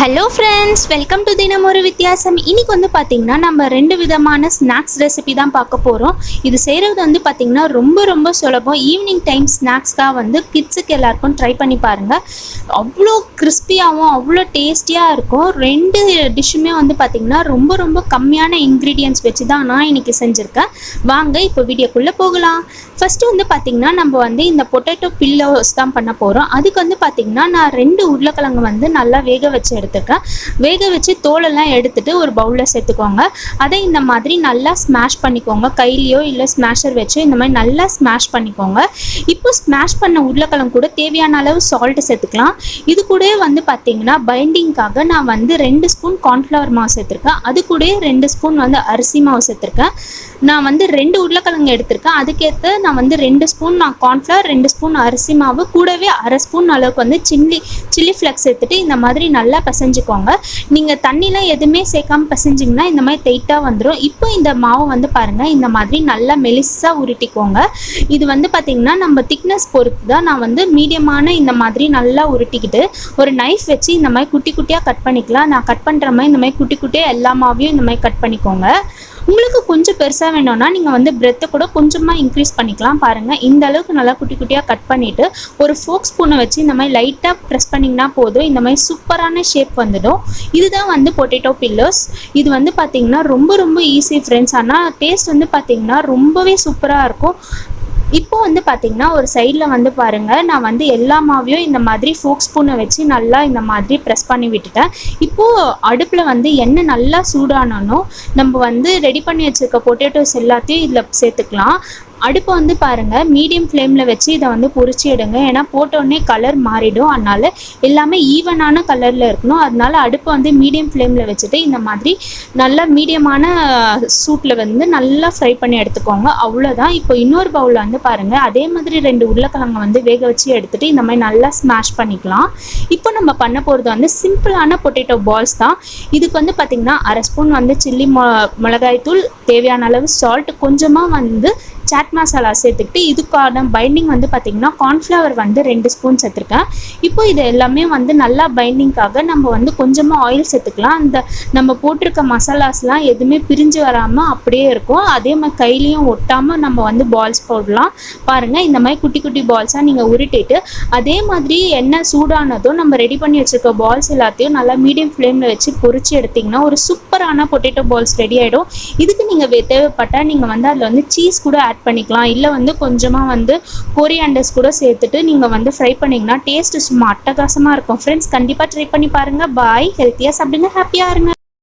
Hello friends, welcome to தினம் ஒரு வித்தியாசம். இன்றைக்கி வந்து பார்த்திங்கன்னா நம்ம 2 விதமான ஸ்நாக்ஸ் ரெசிபி தான் பார்க்க போகிறோம். இது செய்கிறது வந்து பார்த்திங்கன்னா ரொம்ப ரொம்ப சுலபம். ஈவினிங் டைம் ஸ்நாக்ஸ்க்காக வந்து கிட்ஸுக்கு எல்லாருக்கும் ட்ரை பண்ணி பாருங்கள். அவ்வளோ கிறிஸ்பியாகவும் அவ்வளோ டேஸ்டியாக இருக்கும். 2 டிஷ்ஷுமே வந்து பார்த்திங்கன்னா ரொம்ப ரொம்ப கம்மியான இன்க்ரீடியன்ட்ஸ் வச்சு தான் நான் இன்றைக்கி செஞ்சுருக்கேன். வாங்க இப்போ வீடியோக்குள்ளே போகலாம். ஃபஸ்ட்டு வந்து பார்த்திங்கன்னா நம்ம வந்து இந்த பொட்டேட்டோ பில்லோஸ் தான் பண்ண போகிறோம். அதுக்கு வந்து பார்த்திங்கன்னா நான் 2 உருளைக்கிழங்கு வந்து நல்லா வேக வச்சு எடுத்துருக்கேன். வேக வச்சு தோலெல்லாம் எடுத்துகிட்டு ஒரு பவுலில் சேர்த்துக்கோங்க. அதை இந்த மாதிரி நல்லா ஸ்மாஷ் பண்ணிக்கோங்க. கையிலையோ இல்லை ஸ்மாஷர் வச்சு இந்த மாதிரி நல்லா ஸ்மாஷ் பண்ணிக்கோங்க. இப்போ ஸ்மாஷ் பண்ண உருளைக்கிழங்கு கூட தேவையான அளவு சால்ட்டு சேர்த்துக்கலாம். இது கூட வந்து பார்த்திங்கன்னா பைண்டிங்காக நான் வந்து 2 ஸ்பூன் கார்ன்ஃப்ளவர் மாவு சேர்த்துருக்கேன். அது கூட 2 ஸ்பூன் வந்து அரிசி மாவு சேர்த்துருக்கேன். நான் வந்து 2 உருளைக்கிழங்கு எடுத்திருக்கேன். அதுக்கேற்ற நான் வந்து 2 ஸ்பூன் கார்ன்ஃப்ளவர், 2 ஸ்பூன் அரிசி மாவு, கூடவே அரை ஸ்பூன் அளவுக்கு வந்து சில்லி ஃப்ளெக்ஸ் சேர்த்துட்டு இந்த மாதிரி நல்லா பிசைஞ்சுக்கோங்க. நீங்கள் தண்ணிலாம் எதுவுமே சேர்க்காமல் பிசைஞ்சிங்கன்னா இந்த மாதிரி டைட்டாக வந்துடும். இப்போ இந்த மாவு வந்து பாருங்கள், இந்த மாதிரி நல்லா மெலிசாக உருட்டிக்கோங்க. இது வந்து பார்த்திங்கன்னா நம்ம திக்னஸ் பொறுத்து தான். நான் வந்து மீடியமான இந்த மாதிரி நல்லா உருட்டிக்கிட்டு ஒரு நைஃப் வச்சு இந்த மாதிரி குட்டி குட்டியாக கட் பண்ணிக்கலாம். நான் கட் பண்ணுற மாதிரி இந்த மாதிரி குட்டி குட்டியாக எல்லா மாவையும் இந்த மாதிரி கட் பண்ணிக்கோங்க. உங்களுக்கு கொஞ்சம் பெருசாக வேணும்னா நீங்கள் வந்து பிரெத்தை கூட கொஞ்சமாக இன்க்ரீஸ் பண்ணிக்கலாம். பாருங்கள், இந்த அளவுக்கு நல்லா குட்டி குட்டியாக கட் பண்ணிவிட்டு ஒரு ஃபோக் ஸ்பூனை வச்சு இந்த மாதிரி லைட்டாக ப்ரெஸ் பண்ணிங்கன்னா போதும். இந்த மாதிரி சூப்பரான ஷேப் வந்துடும். இதுதான் வந்து பொட்டேட்டோ பில்லோஸ். இது வந்து பார்த்திங்கன்னா ரொம்ப ரொம்ப ஈஸி ஃப்ரெண்ட்ஸ். ஆனால் டேஸ்ட் வந்து பார்த்திங்கன்னா ரொம்பவே சூப்பராக இருக்கும். இப்போ வந்து பார்த்திங்கன்னா ஒரு சைடில் வந்து பாருங்கள், நான் வந்து எல்லா மாவையும் இந்த மாதிரி ஃபோக் ஸ்பூனை வச்சு நல்லா இந்த மாதிரி ப்ரெஸ் பண்ணி விட்டுட்டேன். இப்போது அடுப்பில் வந்து எண்ணெய் நல்லா சூடானோன்னு நம்ம வந்து ரெடி பண்ணி வச்சுருக்க பொட்டேட்டோஸ் எல்லாத்தையும் இதில் சேர்த்துக்கலாம். அடுப்பை வந்து பாருங்கள் மீடியம் ஃப்ளேமில் வச்சு இதை வந்து பொரிச்சு எடுங்க. ஏன்னா போட்டோடனே கலர் மாறிடும். அதனால் எல்லாமே ஈவனான கலரில் இருக்கணும். அதனால் அடுப்பை வந்து மீடியம் ஃப்ளேமில் வச்சுட்டு இந்த மாதிரி நல்லா மீடியமான சூட்டில் வந்து நல்லா ஃப்ரை பண்ணி எடுத்துக்கோங்க. அவ்வளோதான். இப்போ இன்னொரு பவுலில் வந்து பாருங்கள், அதே மாதிரி 2 உருளைக்கிழங்கை வந்து வேக வச்சு எடுத்துகிட்டு இந்த மாதிரி நல்லா ஸ்மாஷ் பண்ணிக்கலாம். இப்போ நம்ம பண்ண போகிறது வந்து சிம்பிளான பொட்டேட்டோ பால்ஸ் தான். இதுக்கு வந்து பார்த்திங்கன்னா அரை ஸ்பூன் வந்து சில்லி மிளகாய் தூள், தேவையான அளவு சால்ட், கொஞ்சமாக வந்து சாட் மசாலா சேர்த்துக்கிட்டு இதுக்கான பைண்டிங் வந்து பார்த்திங்கன்னா கார்ன்ஃப்ளவர் வந்து 2 ஸ்பூன் சேர்த்துருக்கேன். இப்போ இது எல்லாமே வந்து நல்லா பைண்டிங்காக நம்ம வந்து கொஞ்சமாக ஆயில் சேர்த்துக்கலாம். அந்த நம்ம போட்டிருக்க மசாலாஸ்லாம் எதுவுமே பிரிஞ்சு வராமல் அப்படியே இருக்கும். அதே மாதிரி கையிலையும் ஒட்டாமல் நம்ம வந்து பால்ஸ் போடலாம். பாருங்கள், இந்த மாதிரி குட்டி குட்டி பால்ஸாக நீங்கள் உருட்டிட்டு அதே மாதிரி எண்ணெய் சூடானதும் நம்ம ரெடி பண்ணி வச்சுருக்க பால்ஸ் எல்லாத்தையும் நல்லா மீடியம் ஃப்ளேமில் வச்சு பொரிச்சு எடுத்திங்கன்னா ஒரு சூப்பரான பொட்டேட்டோ பால்ஸ் ரெடி ஆகிடும். இதுக்கு நீங்கள் தேவைப்பட்டால் நீங்கள் வந்து அதில் வந்து சீஸ் கூட ஆட் பண்ணிக்கலாம். இல்லை வந்து கொஞ்சமாக வந்து கொரியாண்டர்ஸ் கூட சேர்த்துட்டு நீங்கள் வந்து ஃப்ரை பண்ணிங்கன்னா டேஸ்ட்டு சும்மா அட்டகாசமாக இருக்கும். ஃப்ரெண்ட்ஸ், கண்டிப்பாக ட்ரை பண்ணி பாருங்கள். பாய். ஹெல்த்தியாக சாப்பிடுங்க, ஹாப்பியாக இருங்க.